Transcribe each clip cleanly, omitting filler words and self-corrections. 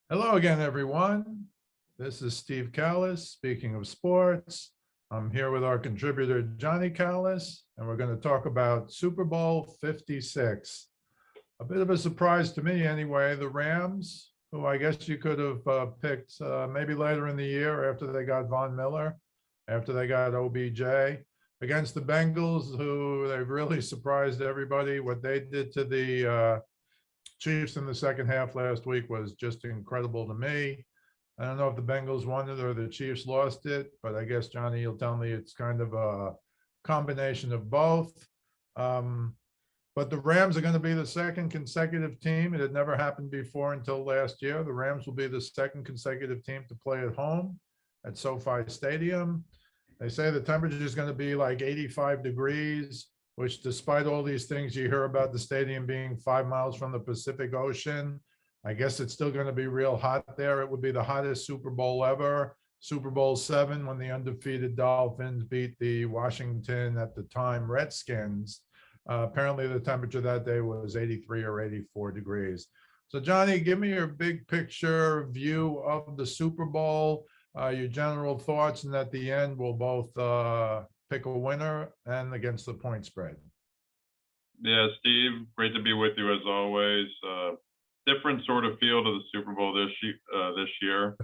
Hello again, everyone. This is Steve Kallas, speaking of sports. I'm here with our contributor, Johnnie Kallas, and we're going to talk about Super Bowl 56. A bit of a surprise to me anyway, the Rams, who I guess you could have picked maybe later in the year after they got Von Miller, after they got OBJ, against the Bengals, who they've really surprised everybody. What they did to the Chiefs in the second half last week was just incredible to me. I don't know if the Bengals won it or the Chiefs lost it, but I guess, Johnny, you'll tell me it's kind of a combination of both. But the Rams are going to be the second consecutive team. It had never happened before until last year. The Rams will be the second consecutive team to play at home at SoFi Stadium. They say the temperature is going to be like 85 degrees, which, despite all these things you hear about the stadium being 5 miles from the Pacific Ocean, I guess it's still going to be real hot there. It would be the hottest Super Bowl ever. Super Bowl VII, when the undefeated Dolphins beat the Washington, at the time, Redskins. Apparently the temperature that day was 83 or 84 degrees. So, Johnny, give me your big picture view of the Super Bowl, your general thoughts, and at the end, we'll both pick a winner and against the point spread. Yeah, Steve, great to be with you as always. Different sort of feel to the Super Bowl this year.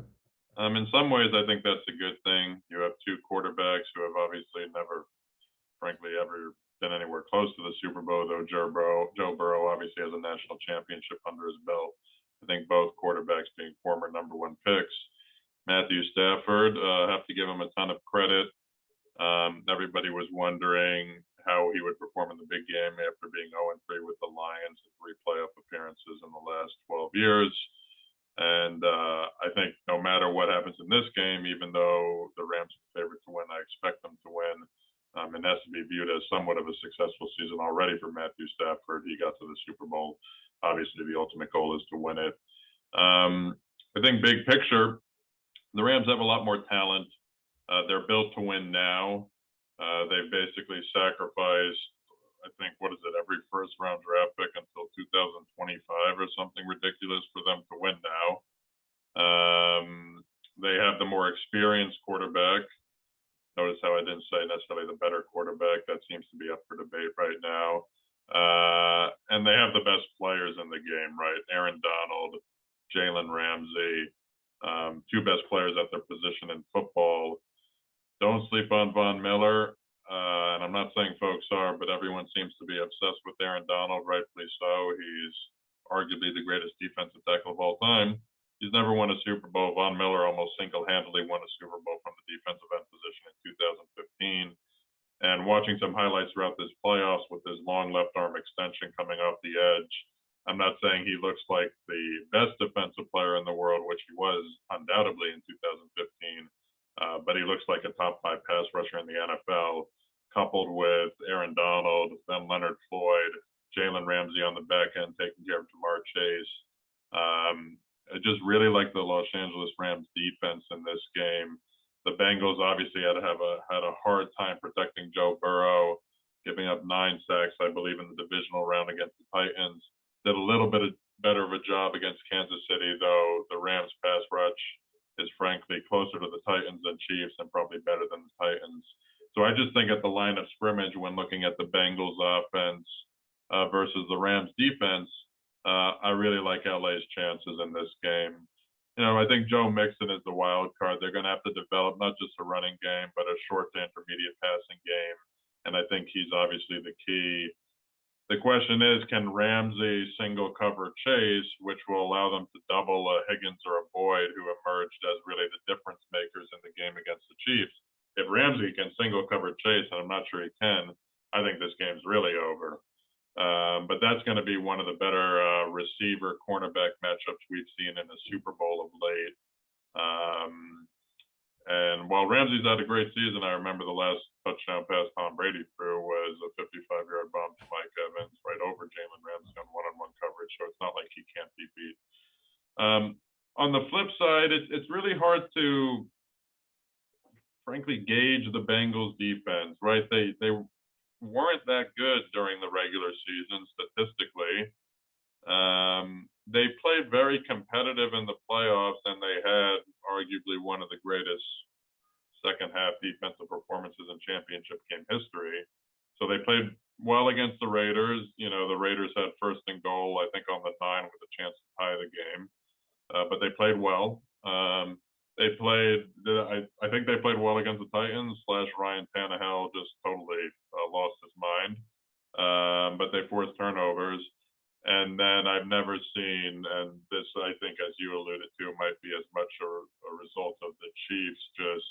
In some ways, I think that's a good thing. You have two quarterbacks who have obviously never, frankly, ever been anywhere close to the Super Bowl, though Joe Burrow obviously has a national championship under his belt. I think both quarterbacks being former number one picks. Matthew Stafford, have to give him a ton of credit. Everybody was wondering how he would perform in the big game after being 0-3 with the Lions in 3 playoff appearances in the last 12 years. And I think no matter what happens in this game, even though the Rams are favored to win, I expect them to win. It has to be viewed as somewhat of a successful season already for Matthew Stafford. He got to the Super Bowl. Obviously, the ultimate goal is to win it. I think big picture, the Rams have a lot more talent. They're built to win now. They basically sacrificed, I think, what is it, every first round draft pick until 2025 or something ridiculous for them to win now. They have the more experienced quarterback. Notice how I didn't say necessarily the better quarterback. That seems to be up for debate right now. And they have the best players in the game, right? Aaron Donald, Jalen Ramsey, two best players at their position in football. Don't sleep on Von Miller. And I'm not saying folks are, but everyone seems to be obsessed with Aaron Donald, rightfully so. He's arguably the greatest defensive tackle of all time. He's never won a Super Bowl. Von Miller almost single-handedly won a Super Bowl from the defensive end position in 2015. And watching some highlights throughout this playoffs with his long left arm extension coming off the edge, I'm not saying he looks like the best defensive player in the world, which he was undoubtedly in 2015, but he looks like a top 5 pass rusher in the NFL, coupled with Aaron Donald, then Leonard Floyd, Jalen Ramsey on the back end taking care of Jamar Chase. I just really like the Los Angeles Rams defense in this game. The Bengals obviously had a hard time protecting Joe Burrow, giving up 9 sacks, I believe, in the divisional round against the Titans. Did a little bit better of a job against Kansas City, though the Rams pass rush is frankly closer to the Titans than Chiefs and probably better than the Titans. So I just think at the line of scrimmage, when looking at the Bengals offense versus the Rams defense, I really like LA's chances in this game. You know, I think Joe Mixon is the wild card. They're going to have to develop not just a running game, but a short to intermediate passing game. And I think he's obviously the key. The question is, can Ramsey single cover Chase, which will allow them to double a Higgins or a Boyd, who emerged as really the difference makers in the game against the Chiefs? If Ramsey can single cover Chase, and I'm not sure he can, I think this game's really over. But that's going to be one of the better receiver cornerback matchups we've seen in the Super Bowl of late. And while Ramsey's had a great season, I remember the last touchdown pass Tom Brady threw was a 55-yard bomb to Mike Evans right over Jalen Ramsey on one-on-one coverage. So it's not like he can't be beat. On the flip side, it's really hard to, frankly, gauge the Bengals defense, right? They weren't that good during the regular season statistically. They played very competitive in the playoffs, and they had arguably one of the greatest second half defensive performances in championship game history. So they played well against the Raiders. You know, the Raiders had first and goal, I think, on the 9 with a chance to tie the game. But they played well. They played, I think they played well against the Titans / Ryan Tannehill just totally lost his mind. But they forced turnovers. And then I've never seen, and this, I think, as you alluded to, might be as much a result of the Chiefs just,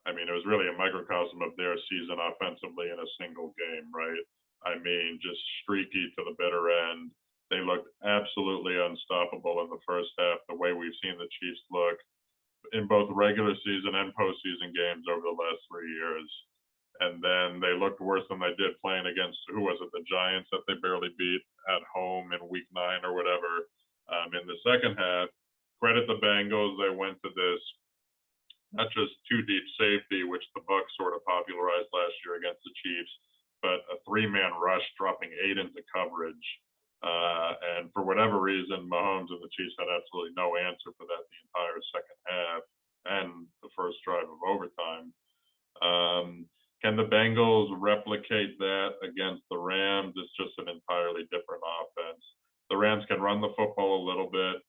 I mean, it was really a microcosm of their season offensively in a single game, right? I mean, just streaky to the bitter end. They looked absolutely unstoppable in the first half, the way we've seen the Chiefs look in both regular season and postseason games over the last 3 years. And then they looked worse than they did playing against, who was it, the Giants that they barely beat at home in week 9 or whatever. In the second half, credit the Bengals. They went to this, not just 2 deep safety, which the Bucs sort of popularized last year against the Chiefs, but a 3-man rush dropping 8 into coverage. And for whatever reason, Mahomes and the Chiefs had absolutely no answer for that the entire second half and the first drive of overtime. Can the Bengals replicate that against the Rams? It's just an entirely different offense. The Rams can run the football a little bit.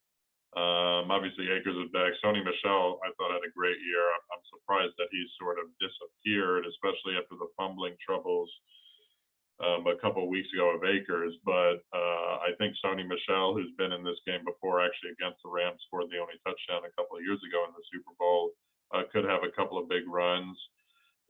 Obviously, Akers is back. Sony Michel, I thought, had a great year. I'm surprised that he's sort of disappeared, especially after the fumbling troubles a couple of weeks ago of Akers. But I think Sony Michel, who's been in this game before, actually against the Rams, scored the only touchdown a couple of years ago in the Super Bowl, could have a couple of big runs.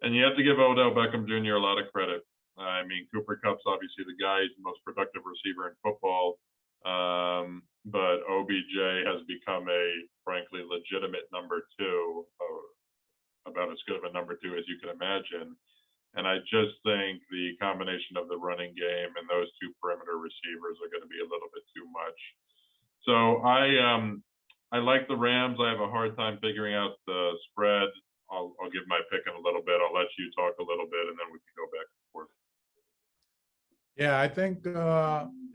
And you have to give Odell Beckham Jr. a lot of credit. I mean, Cooper Kupp's obviously the guy, he's the most productive receiver in football. But OBJ has become a, frankly, legitimate number 2, about as good of a number 2 as you can imagine. And I just think the combination of the running game and those 2 perimeter receivers are going to be a little bit too much. So I like the Rams. I have a hard time figuring out the spread. I'll give my pick in a little bit. I'll let you talk a little bit, and then we can go back and forth. Yeah, I think,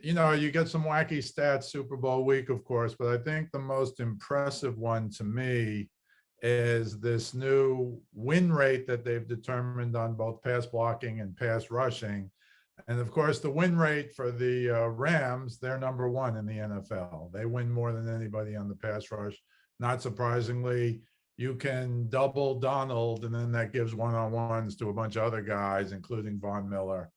you know, you get some wacky stats Super Bowl week, of course, but I think the most impressive one to me is this new win rate that they've determined on both pass blocking and pass rushing. And of course, the win rate for the Rams, they're number 1 in the NFL. They win more than anybody on the pass rush. Not surprisingly, you can double Donald, and then that gives one-on-ones to a bunch of other guys, including Von Miller.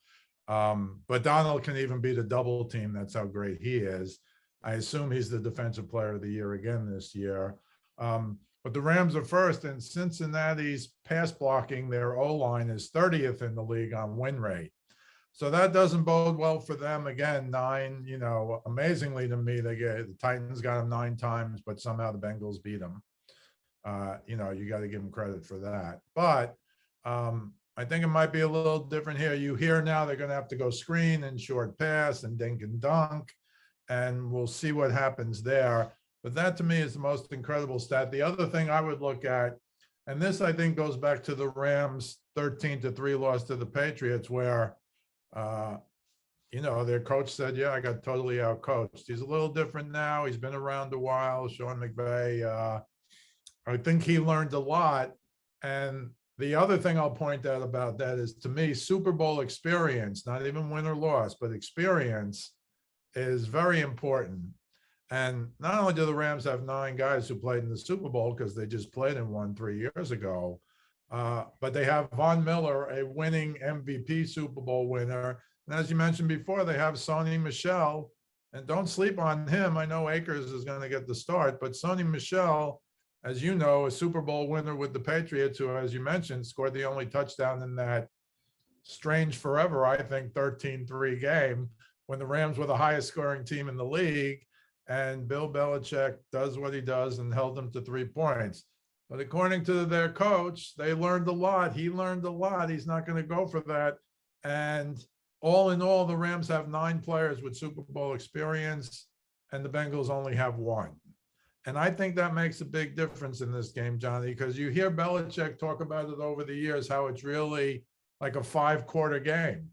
But Donald can even beat a double team. That's how great he is. I assume he's the defensive player of the year again this year. But the Rams are first, and Cincinnati's pass blocking, their O-line is 30th in the league on win rate. So that doesn't bode well for them. Again, 9, you know, amazingly to me, the Titans got them 9 times, but somehow the Bengals beat them. You know, you got to give them credit for that. But I think it might be a little different here. You hear now they're going to have to go screen and short pass and dink and dunk, and we'll see what happens there. But that to me is the most incredible stat. The other thing I would look at, and this I think goes back to the Rams 13-3 loss to the Patriots, where you know, their coach said, yeah, I got totally out-coached. He's a little different now. He's been around a while. Sean McVay, I think he learned a lot. And the other thing I'll point out about that is, to me, Super Bowl experience, not even win or loss, but experience is very important. And not only do the Rams have 9 guys who played in the Super Bowl because they just played in one 3 years ago, but they have Von Miller, a winning MVP Super Bowl winner. And as you mentioned before, they have Sony Michel. And don't sleep on him. I know Akers is going to get the start, but Sony Michel, as you know, a Super Bowl winner with the Patriots, who, as you mentioned, scored the only touchdown in that strange forever, I think, 13-3 game when the Rams were the highest scoring team in the league. And Bill Belichick does what he does and held them to 3 points. But according to their coach, they learned a lot. He learned a lot. He's not going to go for that. And all in all, the Rams have 9 players with Super Bowl experience, and the Bengals only have 1. And I think that makes a big difference in this game, Johnny, because you hear Belichick talk about it over the years, how it's really like a 5-quarter game.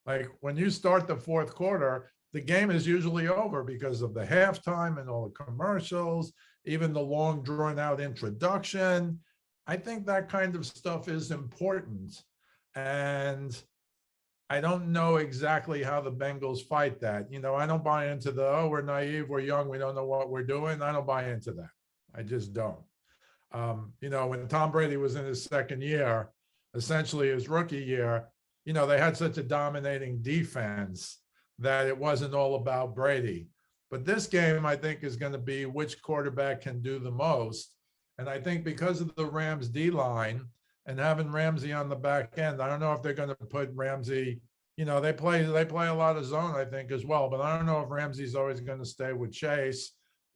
Like when you start the 4th quarter, the game is usually over because of the halftime and all the commercials, even the long drawn out introduction. I think that kind of stuff is important. And I don't know exactly how the Bengals fight that. I don't buy into the, oh, we're naive, we're young, we don't know what we're doing. I don't buy into that. I just don't. When Tom Brady was in his second year, essentially his rookie year, they had such a dominating defense that it wasn't all about Brady. But this game, I think, is going to be which quarterback can do the most. And I think because of the Rams D-line and having Ramsey on the back end, I don't know if they're going to put Ramsey, they play a lot of zone, I think, as well. But I don't know if Ramsey's always going to stay with Chase,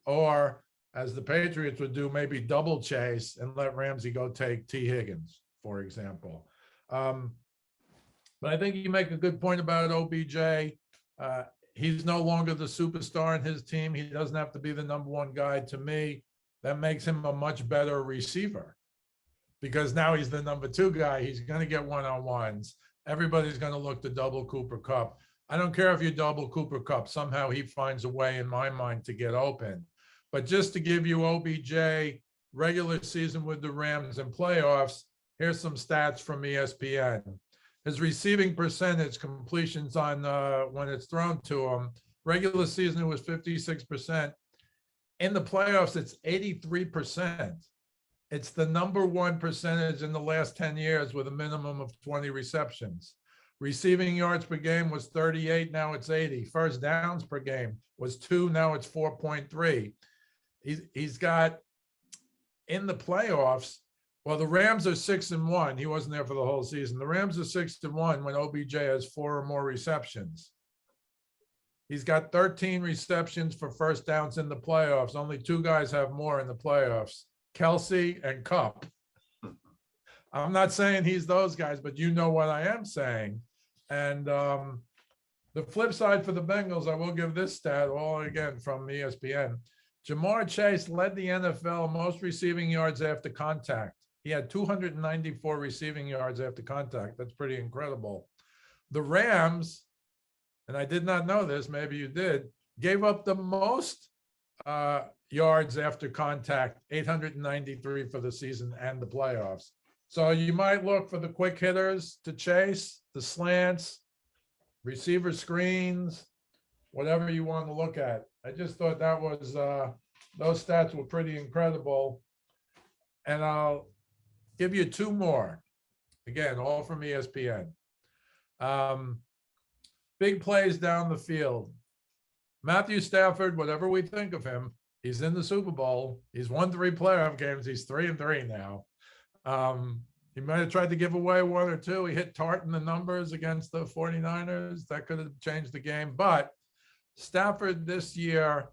or as the Patriots would do, maybe double Chase and let Ramsey go take T. Higgins, for example. But I think you make a good point about OBJ. He's no longer the superstar in his team. He doesn't have to be the number one guy. To me, that makes him a much better receiver, because now he's the number two guy. He's going to get one-on-ones. Everybody's going to look to double Cooper Kupp. I don't care if you double Cooper Kupp. Somehow he finds a way, in my mind, to get open. But just to give you OBJ regular season with the Rams and playoffs, here's some stats from ESPN. His receiving percentage, completions on when it's thrown to him, regular season it was 56%. In the playoffs, it's 83%. It's the number one percentage in the last 10 years with a minimum of 20 receptions. Receiving yards per game was 38, now it's 80. First downs per game was 2, now it's 4.3. He's got, in the playoffs, well, the Rams are 6-1. He wasn't there for the whole season. The Rams are 6-1 when OBJ has 4 or more receptions. He's got 13 receptions for first downs in the playoffs. Only 2 guys have more in the playoffs, Kelsey and Kupp. I'm not saying he's those guys, but you know what I am saying. And the flip side for the Bengals, I will give this stat, all again from ESPN. Jamar Chase led the NFL most receiving yards after contact. He had 294 receiving yards after contact. That's pretty incredible. The Rams, and I did not know this, maybe you did, gave up the most yards after contact, 893 for the season and the playoffs. So you might look for the quick hitters to Chase, the slants, receiver screens, whatever you want to look at. I just thought that was, those stats were pretty incredible. And I'll give you 2 more. Again, all from ESPN. Big plays down the field. Matthew Stafford, whatever we think of him, he's in the Super Bowl. He's won 3 playoff games. He's 3-3 now. He might have tried to give away 1 or 2. He hit Tart in the numbers against the 49ers. That could have changed the game. But Stafford this year,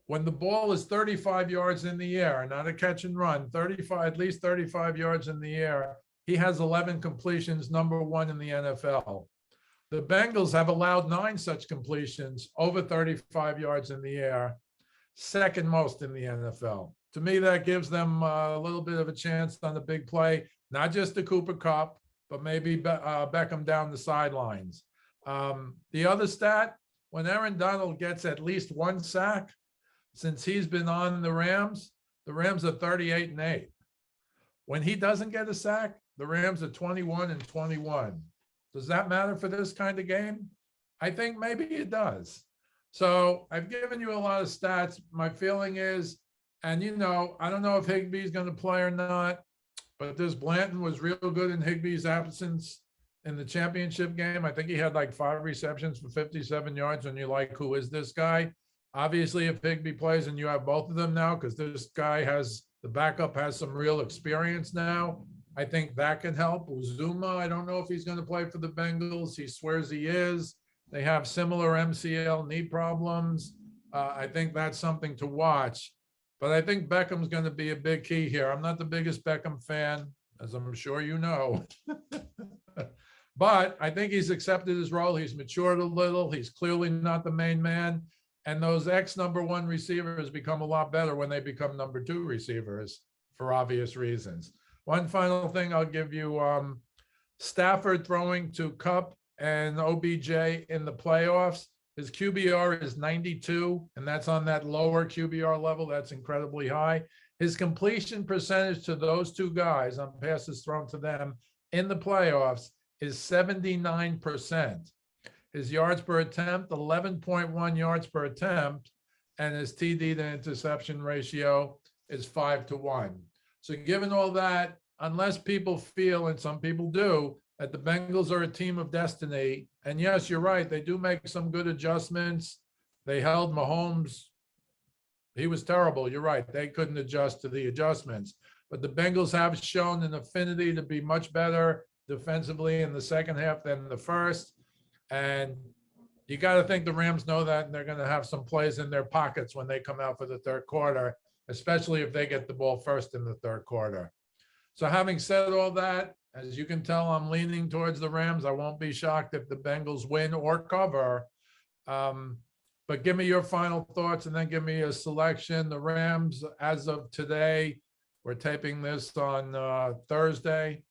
when the ball is 35 yards in the air, not a catch and run, at least 35 yards in the air, he has 11 completions, number 1 in the NFL. The Bengals have allowed 9 such completions over 35 yards in the air, second most in the NFL. To me, that gives them a little bit of a chance on the big play, not just the Cooper Kupp, but maybe Beckham down the sidelines. The other stat, when Aaron Donald gets at least 1 sack, since he's been on the Rams are 38-8. When he doesn't get a sack, the Rams are 21-21. Does that matter for this kind of game? I think maybe it does. So I've given you a lot of stats. My feeling is, and I don't know if Higbee's going to play or not, but this Blanton was real good in Higbee's absence in the championship game. I think he had like 5 receptions for 57 yards, and you're like, who is this guy? Obviously, if Higbee plays and you have both of them now, because this guy the backup has some real experience now, I think that can help. Uzuma, I don't know if he's going to play for the Bengals. He swears he is. They have similar MCL knee problems. I think that's something to watch. But I think Beckham's going to be a big key here. I'm not the biggest Beckham fan, as I'm sure you know. But I think he's accepted his role. He's matured a little. He's clearly not the main man. And those number 1 receivers become a lot better when they become number 2 receivers for obvious reasons. One final thing I'll give you, Stafford throwing to Kupp and OBJ in the playoffs. His QBR is 92, and that's on that lower QBR level. That's incredibly high. His completion percentage to those two guys on passes thrown to them in the playoffs is 79%. His yards per attempt, 11.1 yards per attempt, and his TD to interception ratio is 5-1. So given all that, unless people feel, and some people do, that the Bengals are a team of destiny, and yes, you're right, they do make some good adjustments. They held Mahomes. He was terrible. You're right. They couldn't adjust to the adjustments. But the Bengals have shown an affinity to be much better defensively in the second half than the first. And you got to think the Rams know that, and they're going to have some plays in their pockets when they come out for the third quarter, especially if they get the ball first in the third quarter. So having said all that, as you can tell, I'm leaning towards the Rams. I won't be shocked if the Bengals win or cover. But give me your final thoughts and then give me a selection. The Rams, as of today, we're taping this on Thursday.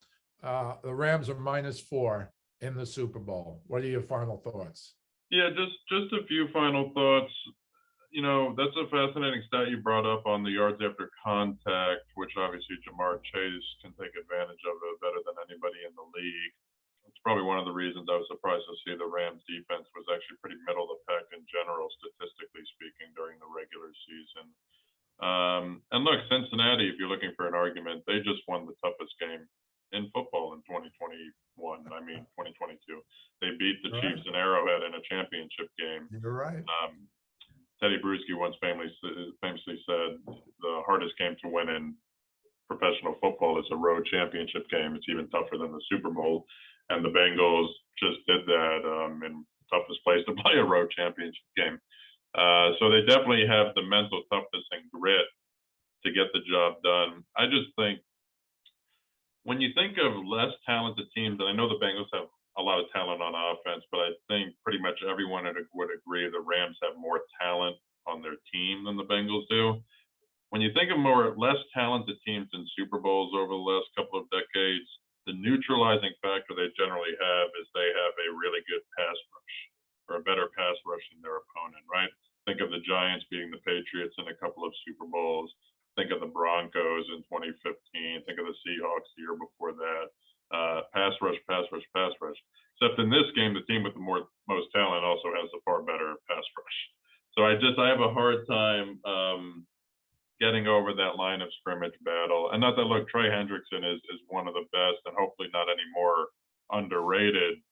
The Rams are -4 in the Super Bowl. What are your final thoughts? Yeah, just a few final thoughts. You know, that's a fascinating stat you brought up on the yards after contact, which obviously Jamar Chase can take advantage of it better than anybody in the league. It's probably one of the reasons I was surprised to see the Rams defense was actually pretty middle of the pack in general, statistically speaking, during the regular season. And look, Cincinnati, if you're looking for an argument, they just won the toughest game in football in 2022. They beat the Chiefs in Arrowhead in a championship game. You're right. Teddy Bruschi once famously said the hardest game to win in professional football is a road championship game. It's even tougher than the Super Bowl. And the Bengals just did that in the toughest place to play a road championship game. So they definitely have the mental toughness and grit to get the job done. I just think when you think of less talented teams, and I know the Bengals have a lot of talent on offense, but I think pretty much everyone would agree the Rams have more talent on their team than the Bengals do. When you think of less talented teams in Super Bowls over the last couple of decades, the neutralizing factor they generally have is they have a really good pass rush, or a better pass rush than their opponent, right? Think of the Giants beating the Patriots in a couple of Super Bowls. Think of the Broncos in 2015. Think of the Seahawks the year before that. Pass rush. Except in this game, the team with the most talent also has a far better pass rush. So I have a hard time getting over that line of scrimmage battle. And not that, look, Trey Hendrickson is one of the best and hopefully not any more underrated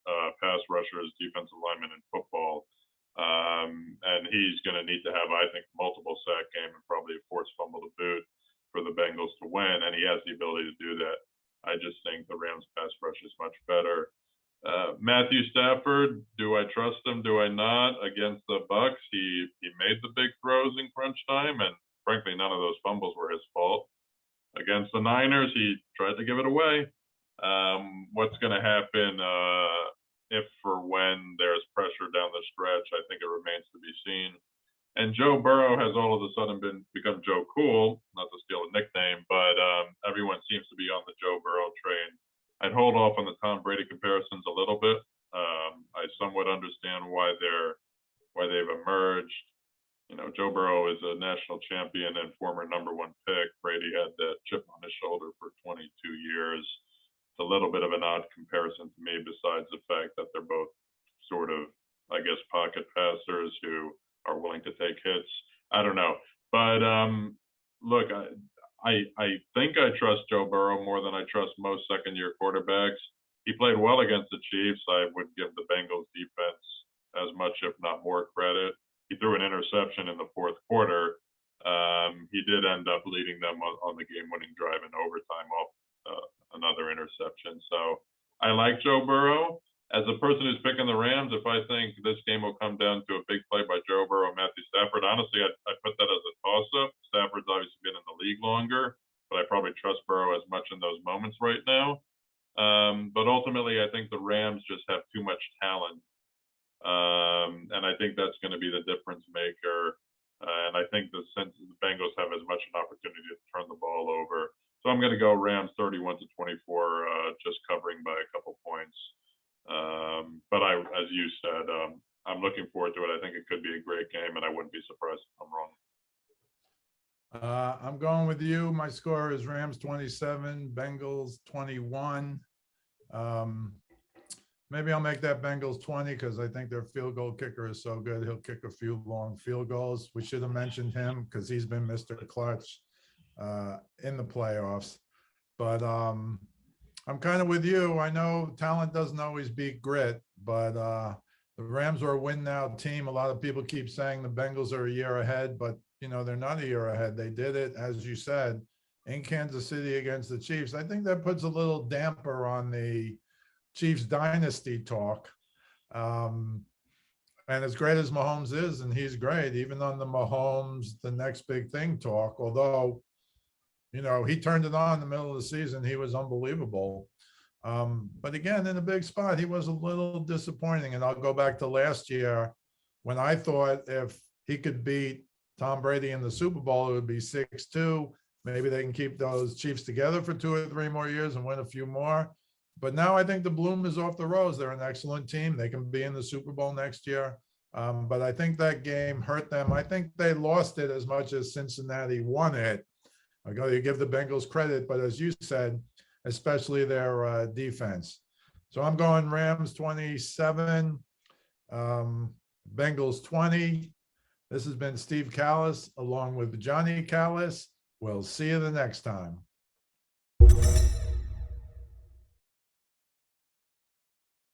pass rushers, defensive linemen in football. And he's going to need to have, I think, multiple sack game and probably a forced fumble to boot for the Bengals to win. And he has the ability to do that. I just think the Rams pass rush is much better. Matthew Stafford, do I trust him? Do I not? Against the Bucs, he made the big throws in crunch time, and frankly, none of those fumbles were his fault. Against the Niners, he tried to give it away. What's going to happen if or when there's pressure down the stretch, I think it remains to be seen. And Joe Burrow has all of a sudden become Joe Cool, not to steal a nickname, but everyone seems to be on the Joe Burrow train. I'd hold off on the Tom Brady comparisons a little bit. I somewhat understand why they've emerged. You know, Joe Burrow is a national champion and former #1 pick. Brady had that chip on his shoulder for 22 years. It's a little bit of an odd comparison to me, besides the fact that they're both sort of, I guess, pocket passers who are willing to take hits. I don't know. But look, I think I trust Joe Burrow more than I trust most second-year quarterbacks. He played well against the Chiefs. I would give the Bengals defense as much, if not more, credit. He threw an interception in the fourth quarter. He did end up leading them on the game-winning drive in overtime off another interception. So I like Joe Burrow. As a person who's picking the Rams, if I think this game will come down to a big play by Joe Burrow and Matthew Stafford, honestly, I put that as a toss-up. Stafford's obviously been in the league longer, but I probably trust Burrow as much in those moments right now. But ultimately, I think the Rams just have too much talent. And I think that's going to be the difference maker. And I think the Bengals have as much an opportunity to turn the ball over. So I'm going to go Rams 31-24, just covering by a couple points. But as you said, I'm looking forward to it. I think it could be a great game, and I wouldn't be surprised if I'm wrong. I'm going with you. My score is Rams 27, Bengals 21. Maybe I'll make that Bengals 20 because I think their field goal kicker is so good. He'll kick a few long field goals. We should have mentioned him because he's been Mr. Clutch in the playoffs. But I'm kind of with you. I know talent doesn't always beat grit, but the Rams are a win now team. A lot of people keep saying the Bengals are a year ahead, but they're not a year ahead. They did it, as you said, in Kansas City against the Chiefs. I think that puts a little damper on the Chiefs dynasty talk. And as great as Mahomes is, and he's great, even on the Mahomes, the next big thing talk, although, he turned it on in the middle of the season, he was unbelievable. But again, in a big spot, he was a little disappointing. And I'll go back to last year when I thought if he could beat Tom Brady in the Super Bowl, it would be 6-2. Maybe they can keep those Chiefs together for 2 or 3 more years and win a few more. But now I think the bloom is off the rose. They're an excellent team. They can be in the Super Bowl next year. But I think that game hurt them. I think they lost it as much as Cincinnati won it. I got to give the Bengals credit, but as you said, especially their defense. So I'm going Rams 27, Bengals 20. This has been Steve Kallas along with Johnnie Kallas. We'll see you the next time.